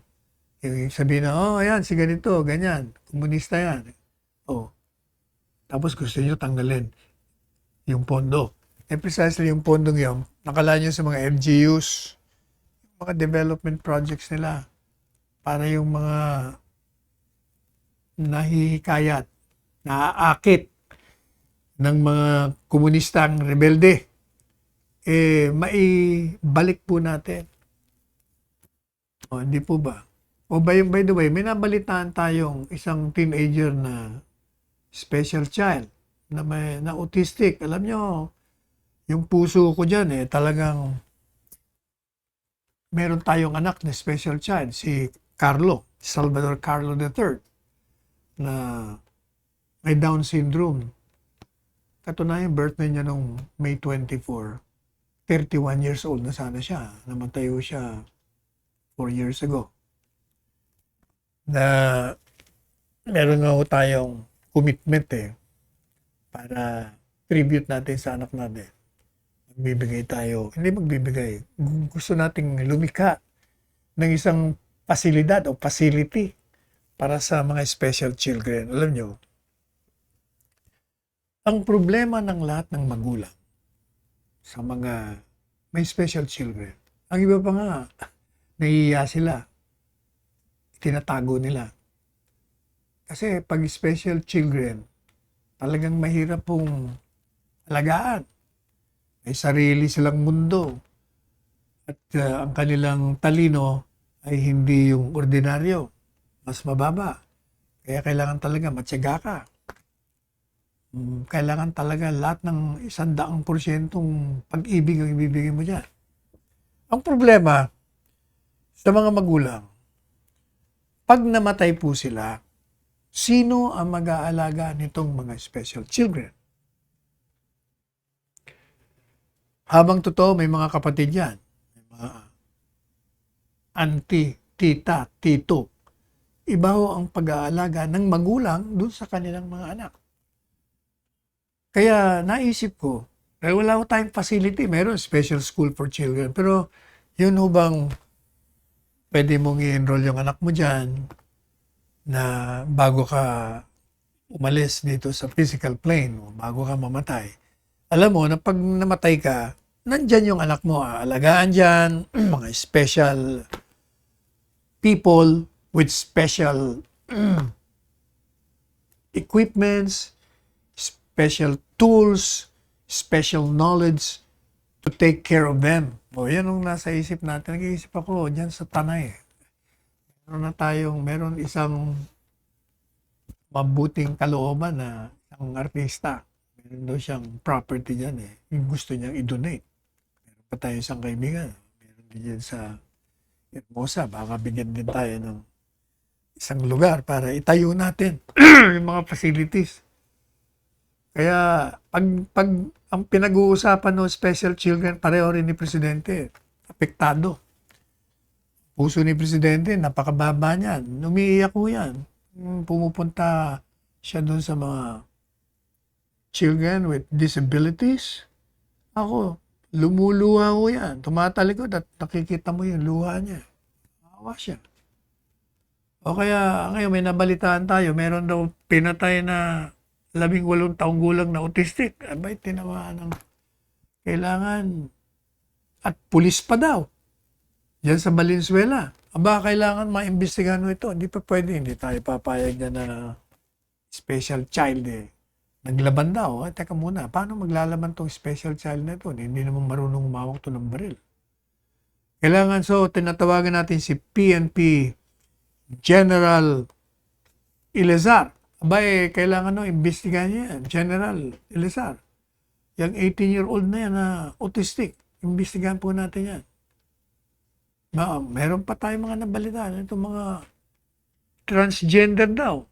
Yung sabihin na, ayan, si ganito, ganyan. Komunista yan. Tapos gusto niyo tanggalin yung pondo. Precisely yung pondong yun, nakala nyo sa mga LGUs, mga development projects nila, para yung mga nahihikayat, naaakit ng mga komunistang rebelde, maibalik po natin. Hindi po ba? By the way, may nabalitaan tayong isang teenager na special child, na autistic. Alam nyo, yung puso ko dyan talagang meron tayong anak na special child, si Salvador Carlo III, na may Down syndrome. Katunayan, birthday niya nung May 24. 31 years old na sana siya. Namatay siya 4 years ago. Na meron nga tayong commitment para tribute natin sa anak natin. Magbibigay tayo, hindi magbibigay. Gusto nating lumikha ng isang pasilidad o facility para sa mga special children. Alam nyo, ang problema ng lahat ng magulang sa mga may special children, ang iba pa nga, nahihiya sila. Tinatago nila. Kasi pag special children, talagang mahirap pong alagaan. May sarili silang mundo at ang kanilang talino ay hindi yung ordinaryo, mas mababa. Kaya kailangan talaga matyaga ka. Kailangan talaga lahat ng 100% pag-ibig ang ibibigay mo dyan. Ang problema sa mga magulang, pag namatay po sila, sino ang mag-aalaga nitong mga special children? Habang totoo, may mga kapatid yan. May mga auntie, tita, tito. Iba ho ang pag-aalaga ng magulang dun sa kanilang mga anak. Kaya naisip ko, wala ho tayong facility. Meron special school for children. Pero yun ho bang pwede mong i-enroll yung anak mo dyan na bago ka umalis dito sa physical plane o bago ka mamatay. Alam mo na pag namatay ka, nandyan yung anak mo, aalagaan dyan, mga special people with special equipments, special tools, special knowledge to take care of them. O yan ang nasa isip natin. Nag-iisip ako dyan sa Tanay. Meron isang mabuting kalooban na isang artista. Meron daw siyang property dyan eh. Yung gusto niyang i-donate. Meron pa tayo isang kaibigan. Meron din dyan sa Hermosa. Baka bigyan din tayo ng isang lugar para itayo natin yung mga facilities. Kaya pag ang pinag-uusapan ng special children, pareho rin ni Presidente, apektado. Puso ni Presidente, napakababa niyan. Umiiyak ko yan. Pumupunta siya doon sa mga children with disabilities. Ako, lumuluha ko yan. Tumatalikod at nakikita mo yung luha niya. Awa siya. O kaya, ngayon may nabalitaan tayo, meron daw pinatay na 18 taong gulang na autistic. Abay, tinamaan ng kailangan. At pulis pa daw. Diyan sa Valenzuela. Aba, kailangan maimbestigahan mo ito. Hindi pa pwede. Hindi tayo papayag na special child eh. Naglaban daw. Teka muna, paano maglalaban tong special child na ito? Hindi naman marunong umawak to ng baril. Kailangan, so, tinatawagan natin si PNP General Ilezar. Aba, kailangan imbestigahan niya yan. General Ilezar. Yung 18-year-old na yan na autistic. Imbestigahan po natin yan. Meron pa tayong mga nabalitaan. Itong mga transgender daw.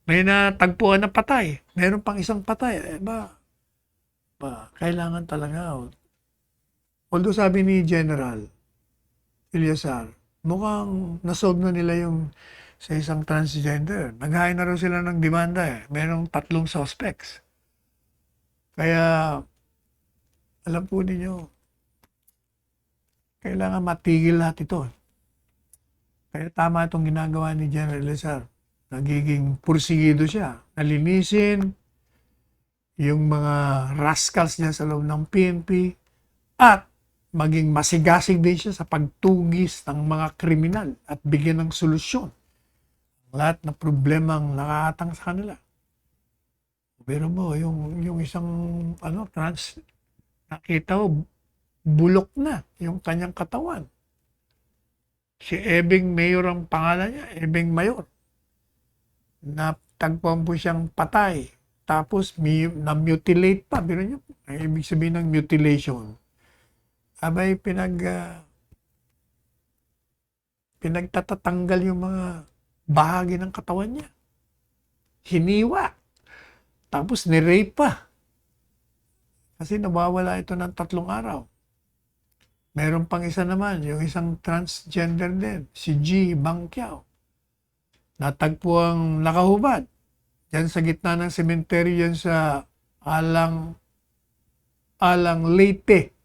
May natagpuan na patay. Meron pang isang patay. Kailangan talaga. Although sabi ni General Ilezar, mukhang nasolve na nila yung sa isang transgender. Naghain na raw sila ng demanda eh. Merong 3 suspects. Kaya, alam po ninyo, kailangan matigil lahat ito. Kaya tama itong ginagawa ni General Ilezar. Nagiging pursigido siya. Nalinisin yung mga rascals niya sa loob ng PNP at maging masigasig din siya sa pagtugis ng mga kriminal at bigyan ng solusyon lahat ng problemang nakahatang sa kanila. Pero mo, yung isang nakita ko, bulok na yung kanyang katawan. Si Ebeng Mayor ang pangalan niya, Ebeng Mayor. Natagpuan po siyang patay. Tapos na-mutilate pa. Pero niyo, ang ibig sabihin ng mutilation. Abay, pinagtatatanggal yung mga bahagi ng katawan niya. Hiniwa. Tapos ni-rape pa. Kasi nawawala ito ng 3 araw. Meron pang isa naman, yung isang transgender din, si G. Bangkiao. Natagpuang nakahubad. Diyan sa gitna ng sementeryo, yan sa Alang Leyte.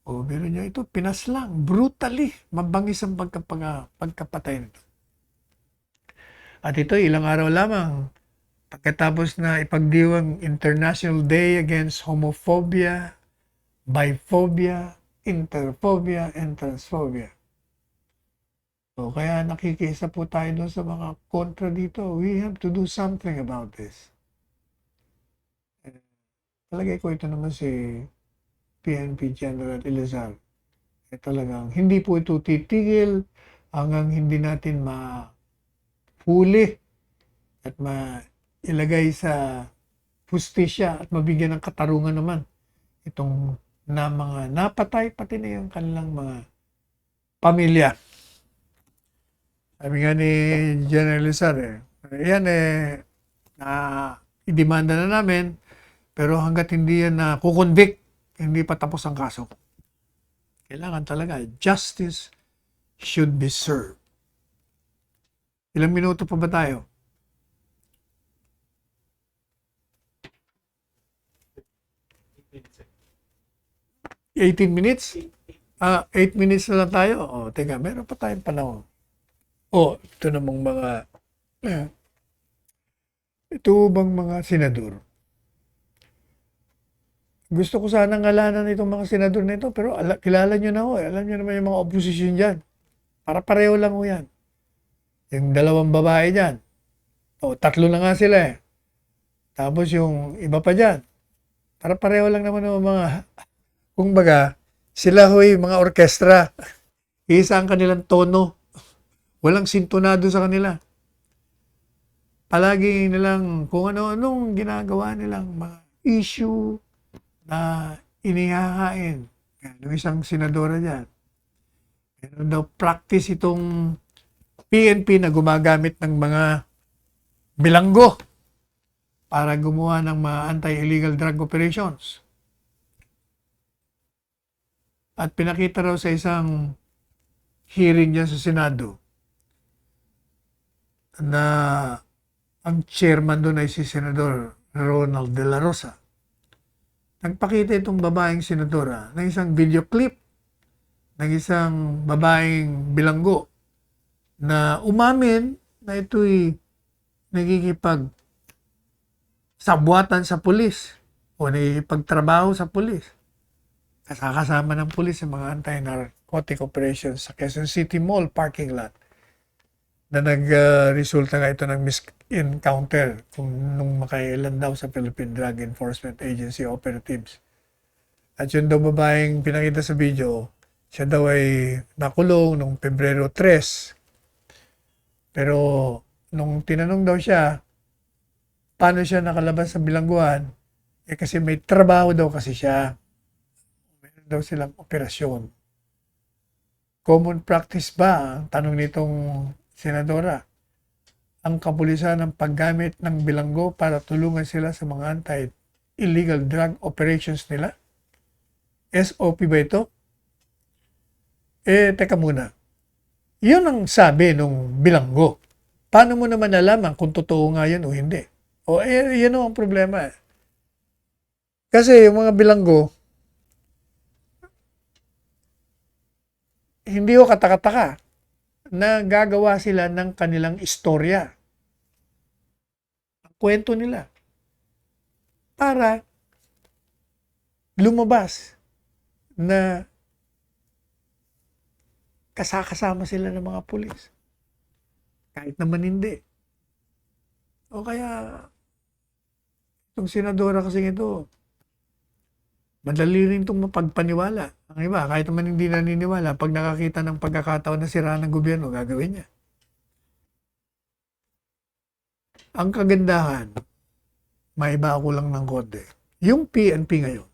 O, meron nyo ito, pinaslang, brutally, mabangis ang pagkapatay nito. At ito, ilang araw lamang, pagkatapos na ipagdiwang International Day Against Homophobia, Biphobia, Interphobia, and Transphobia. So, kaya nakikiisa po tayo doon sa mga kontra dito. We have to do something about this. Palagay ko ito naman si PNP General Elizar. Talagang hindi po ito titigil hanggang hindi natin mahuli at mailagay sa hustisya at mabigyan ng katarungan naman itong na mga napatay pati na yung kanilang mga pamilya. Sabi nga ni General Elizar yan na idemanda na namin pero hanggat hindi yan na kukonvict, hindi pa tapos ang kaso. Kailangan talaga, justice should be served. Ilang minuto pa ba tayo? 18 minutes? 8 minutes na lang tayo? Teka, meron pa tayong panahon. Ito namang ito bang mga senador? Gusto ko sana ngalanan itong mga senador na ito, pero kilala nyo na alam nyo naman yung mga opposition dyan. Para pareho lang yan. Yung dalawang babae dyan. Tatlo na nga sila Tapos yung iba pa dyan. Para pareho lang naman ng mga, kumbaga, sila mga orkestra. Isa ang kanilang tono. Walang sintonado sa kanila. Palagi nilang kung ano-anong ginagawa nilang mga issue na inihahain. Yung isang senadora dyan. Meron daw practice itong PNP na gumagamit ng mga bilanggo para gumawa ng mga anti-illegal drug operations. At pinakita raw sa isang hearing dyan sa Senado na ang chairman doon ay si Senador Ronald De La Rosa. Nagpakita itong babaeng senadora ng isang video clip ng isang babaeng bilanggo na umamin na ito'y nagkikipag sabwatan sa pulis o nagkikipagtrabaho sa pulis. Kasama ng pulis sa mga anti-narcotic operations sa Quezon City Mall parking lot na nag-resulta nga ito ng encounter nung makailan daw sa Philippine Drug Enforcement Agency operatives. At yun daw babaeng pinakita sa video, siya daw ay nakulong noong Pebrero 3. Pero nung tinanong daw siya, paano siya nakalabas sa bilangguan, kasi may trabaho daw kasi siya. Meron daw silang operasyon. Common practice ba, ang tanong nitong senadora, ang kapulisan ng paggamit ng bilanggo para tulungan sila sa mga anti-illegal drug operations nila? SOP ba ito? Teka muna. Yun ang sabi nung bilanggo. Paano mo naman nalaman kung totoo nga yun o hindi? Yan ang problema. Kasi yung mga bilanggo, hindi ko katakataka na gagawa sila ng kanilang istorya. Ang kwento nila. Para lumabas na kasama sila ng mga pulis. Kahit naman hindi. O kaya, itong senadora kasi ito, madali rin itong mapagpaniwala. Ang iba, kahit naman hindi naniniwala, pag nakakita ng pagkakataon na sira ng gobyerno, gagawin niya. Ang kagandahan, maiba ako lang ng konti. Yung PNP ngayon,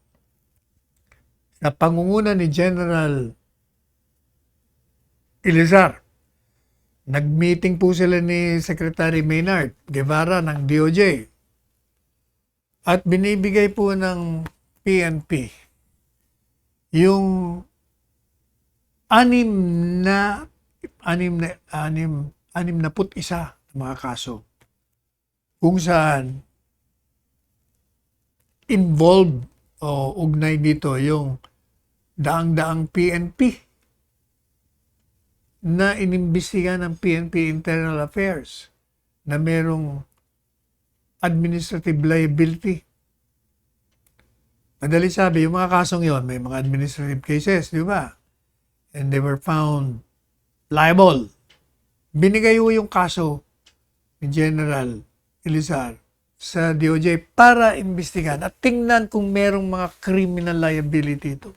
sa pangunguna ni General Elizar, nag-meeting po sila ni Secretary Maynard Guevara ng DOJ at binibigay po ng PNP yung 61 na mga kaso kung saan involved o ugnay dito yung daang-daang PNP na inimbestiga ng PNP Internal Affairs na merong administrative liability. Madali sabi, yung mga kasong yon may mga administrative cases, di ba? And they were found liable binigay ho yung kaso ni General Elizar sa DOJ para imbestigahan at tingnan kung merong mga criminal liability ito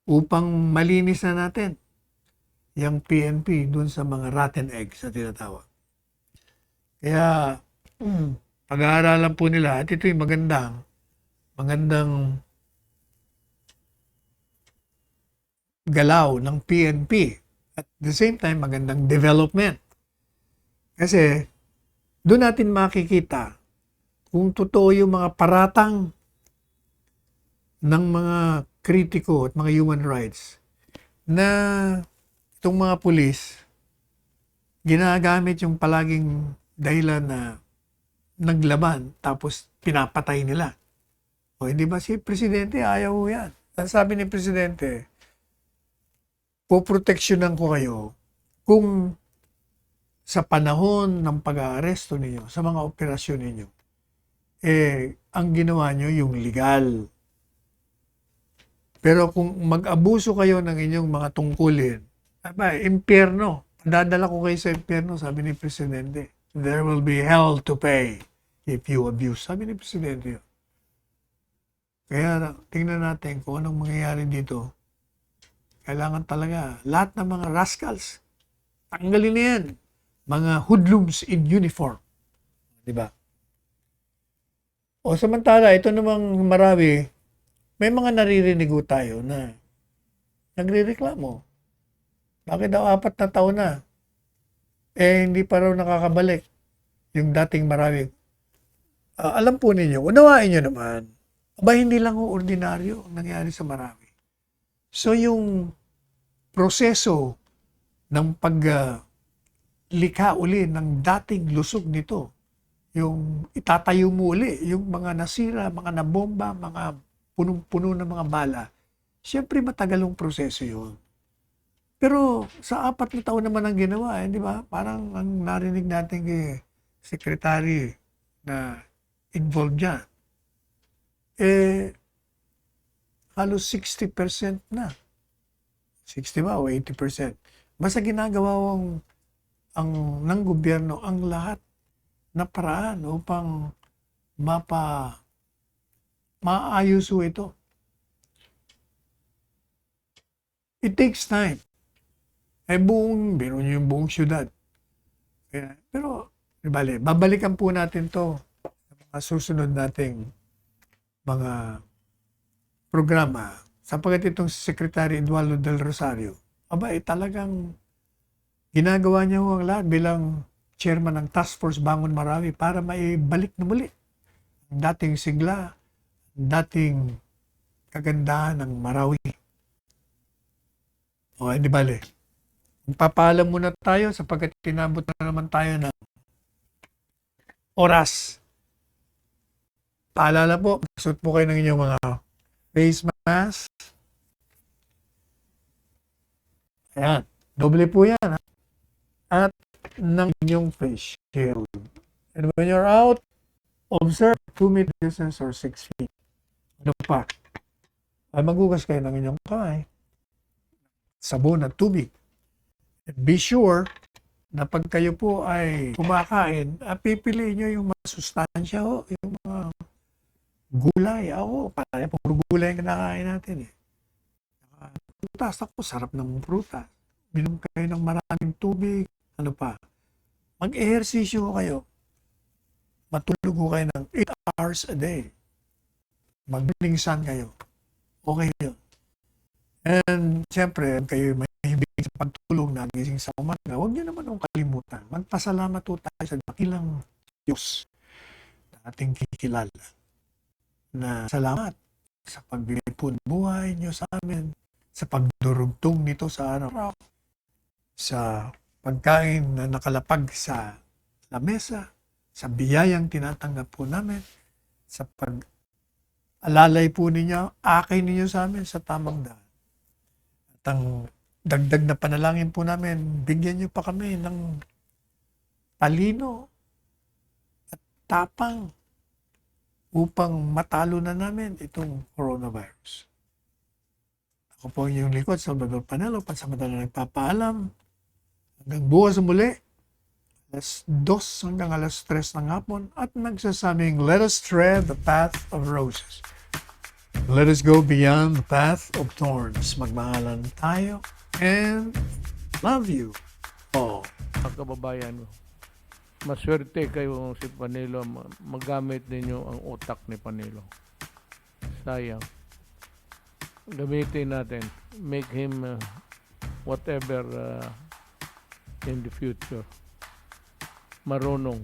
upang malinis na natin yung PNP dun sa mga rotten eggs na tinatawag. Kaya pag-aaralan po nila at ito'y magandang galaw ng PNP at the same time magandang development. Kasi doon natin makikita kung totoo yung mga paratang ng mga kritiko at mga human rights na itong mga pulis ginagamit yung palaging dahilan na naglaban tapos pinapatay nila. O hindi ba si Presidente ayaw yan? Ang sabi ni Presidente, poproteksyonan ko kayo kung sa panahon ng pag-aaresto ninyo, sa mga operasyon ninyo, ang ginawa nyo yung legal. Pero kung mag-abuso kayo ng inyong mga tungkulin, impyerno, dadala ko kayo sa impyerno, sabi ni Presidente. There will be hell to pay if you abuse. Sabi ni Presidente. Kaya tingnan natin kung anong mangyayari dito. Kailangan talaga, lahat ng mga rascals, tanggalin na yan. Mga hoodlums in uniform. Diba? O samantala, ito namang Marawi, may mga naririnig tayo na nagre-reklamo. Bakit daw 4 na taon na? Hindi pa raw nakakabalik yung dating Marawi. Alam po ninyo, unawain nyo naman, hindi lang ordinaryo ang nangyari sa Marawi. So yung proseso ng paglikha uli ng dating lusog nito, yung itatayo mo uli, yung mga nasira, mga nabomba, mga punong-puno ng mga bala, siyempre matagalong proseso yun. Pero sa 4 na taon naman ang ginawa, di ba? Parang ang narinig natin kay Secretary na involved dyan, halos 60% na. 60 ba o 80%? Basta ginagawa ng gobyerno ang lahat na paraan upang maayos ito. It takes time. Biro nyo yung buong syudad. Pero, babalikan po natin to sa mga susunod nating mga programa. Sapagkat itong Secretary Eduardo del Rosario, talagang ginagawa niya ang lahat bilang chairman ng Task Force Bangon Marawi para maibalik na muli ang dating sigla, dating kagandahan ng Marawi. Di bale. Magpapaalam muna tayo sapagkat pinabot na naman tayo ng oras. Paalala po, suot po kayo ng inyong mga face mask. Ayan, doble po yan. Ha? At ng inyong face shield. And when you're out, observe 2 meter distance or 6 feet. Ano pa? Maghugas kayo ng inyong kamay. Sabon at tubig. Be sure na pag kayo po ay kumakain, pipiliin nyo yung masustansya ho, yung mga gulay. Puro gulay ang kinakain natin Prutas, sarap ng prutas. Minom kayo ng maraming tubig. Ano pa? Mag-ehersisyo kayo. Matulog kayo ng 8 hours a day. Maglingsan kayo. Okay yun. And siyempre, kayo may hibig sa pagtulog, nagising sa umaga, huwag niyo naman ang kalimutan. Magpasalamat po tayo sa dakilang Diyos na ating kikilala. Na salamat sa pagbigay po ng buhay niyo sa amin, sa pagdurugtong nito sa araw, sa pagkain na nakalapag sa lamesa, sa biyayang tinatanggap po namin, sa pag-alalay po ninyo, akay ninyo sa amin sa tamang daan. At ang dagdag na panalangin po namin, bigyan niyo pa kami ng talino at tapang upang matalo na namin itong coronavirus. Ako po ang inyong likod, Salvador Panelo, pansamantala nagpapaalam. Hanggang bukas muli, alas 2 hanggang alas 3 ng hapon at nagsasabing, let us tread the path of roses. Let us go beyond the path of thorns. Magmahalan tayo and love you all. Mga kababayan, maswerte kayo si Panilo, magamit ninyo ang utak ni Panilo. Sayang. Gamitin natin. Make him whatever in the future. Marunong.